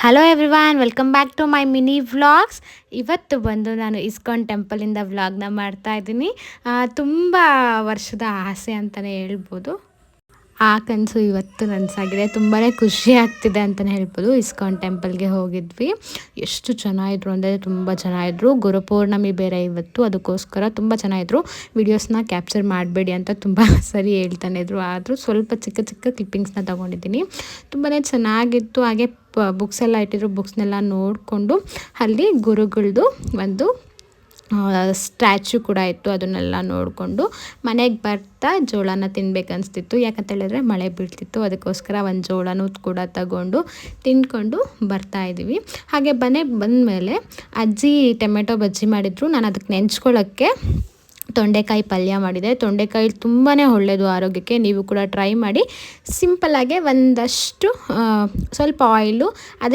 Hello everyone, welcome back to my mini vlogs. ಇವತ್ತು ಬಂದು ನಾನು ಇಸ್ಕಾನ್ ಟೆಂಪಲಿಂದ ವ್ಲಾಗ್ನ ಮಾಡ್ತಾ ಇದ್ದೀನಿ. ತುಂಬ ವರ್ಷದ ಆಸೆ ಅಂತಲೇ ಹೇಳ್ಬೋದು. ಆ ಕನಸು ಇವತ್ತು ನನಸಾಗಿದೆ. ತುಂಬಾ ಖುಷಿ ಆಗ್ತಿದೆ ಅಂತಲೇ ಹೇಳ್ಬೋದು. ಇಸ್ಕಾನ್ ಟೆಂಪಲ್ಗೆ ಹೋಗಿದ್ವಿ. ಎಷ್ಟು ಚೆನ್ನಾಗಿದ್ರು ಅಂದರೆ ತುಂಬ ಚೆನ್ನಾಗಿದ್ರು. ಗುರುಪೌರ್ಣಮಿ ಬೇರೆ ಇವತ್ತು, ಅದಕ್ಕೋಸ್ಕರ ತುಂಬ ಚೆನ್ನಾಗಿದ್ರು. ವಿಡಿಯೋಸ್ನ ಕ್ಯಾಪ್ಚರ್ ಮಾಡಬೇಡಿ ಅಂತ ತುಂಬ ಸರಿ ಹೇಳ್ತಾನೆ ಇದ್ರು. ಆದರೂ ಸ್ವಲ್ಪ ಚಿಕ್ಕ ಚಿಕ್ಕ ಕ್ಲಿಪ್ಪಿಂಗ್ಸ್ನ ತೊಗೊಂಡಿದ್ದೀನಿ. ತುಂಬಾ ಚೆನ್ನಾಗಿತ್ತು. ಹಾಗೆ ಬುಕ್ಸ್ ಎಲ್ಲ ಇಟ್ಟಿದ್ರು. ಬುಕ್ಸ್ನೆಲ್ಲ ನೋಡಿಕೊಂಡು ಅಲ್ಲಿ ಗುರುಗಳದ್ದು ಒಂದು ಸ್ಟ್ಯಾಚ್ಯೂ ಕೂಡ ಇತ್ತು. ಅದನ್ನೆಲ್ಲ ನೋಡಿಕೊಂಡು ಮನೆಗೆ ಬರ್ತಾ ಜೋಳನ ತಿನ್ಬೇಕನ್ನಿಸ್ತಿತ್ತು. ಯಾಕಂತ ಹೇಳಿದ್ರೆ ಮಳೆ ಬೀಳ್ತಿತ್ತು. ಅದಕ್ಕೋಸ್ಕರ ಒಂದು ಜೋಳನೂ ಕೂಡ ತಗೊಂಡು ತಿಂದ್ಕೊಂಡು ಬರ್ತಾಯಿದ್ದೀವಿ. ಹಾಗೆ ಬಂದಮೇಲೆ ಅಜ್ಜಿ ಟೊಮೆಟೊ ಬಜ್ಜಿ ಮಾಡಿದ್ರು. ನಾನು ಅದಕ್ಕೆ ನೆಂಚ್ಕೊಳ್ಳೋಕ್ಕೆ ತೊಂಡೆಕಾಯಿ ಪಲ್ಯ ಮಾಡಿದೆ. ತೊಂಡೆಕಾಯಿ ತುಂಬಾ ಒಳ್ಳೆಯದು ಆರೋಗ್ಯಕ್ಕೆ. ನೀವು ಕೂಡ ಟ್ರೈ ಮಾಡಿ. ಸಿಂಪಲ್ಲಾಗೆ ಒಂದಷ್ಟು ಸ್ವಲ್ಪ ಆಯಿಲು,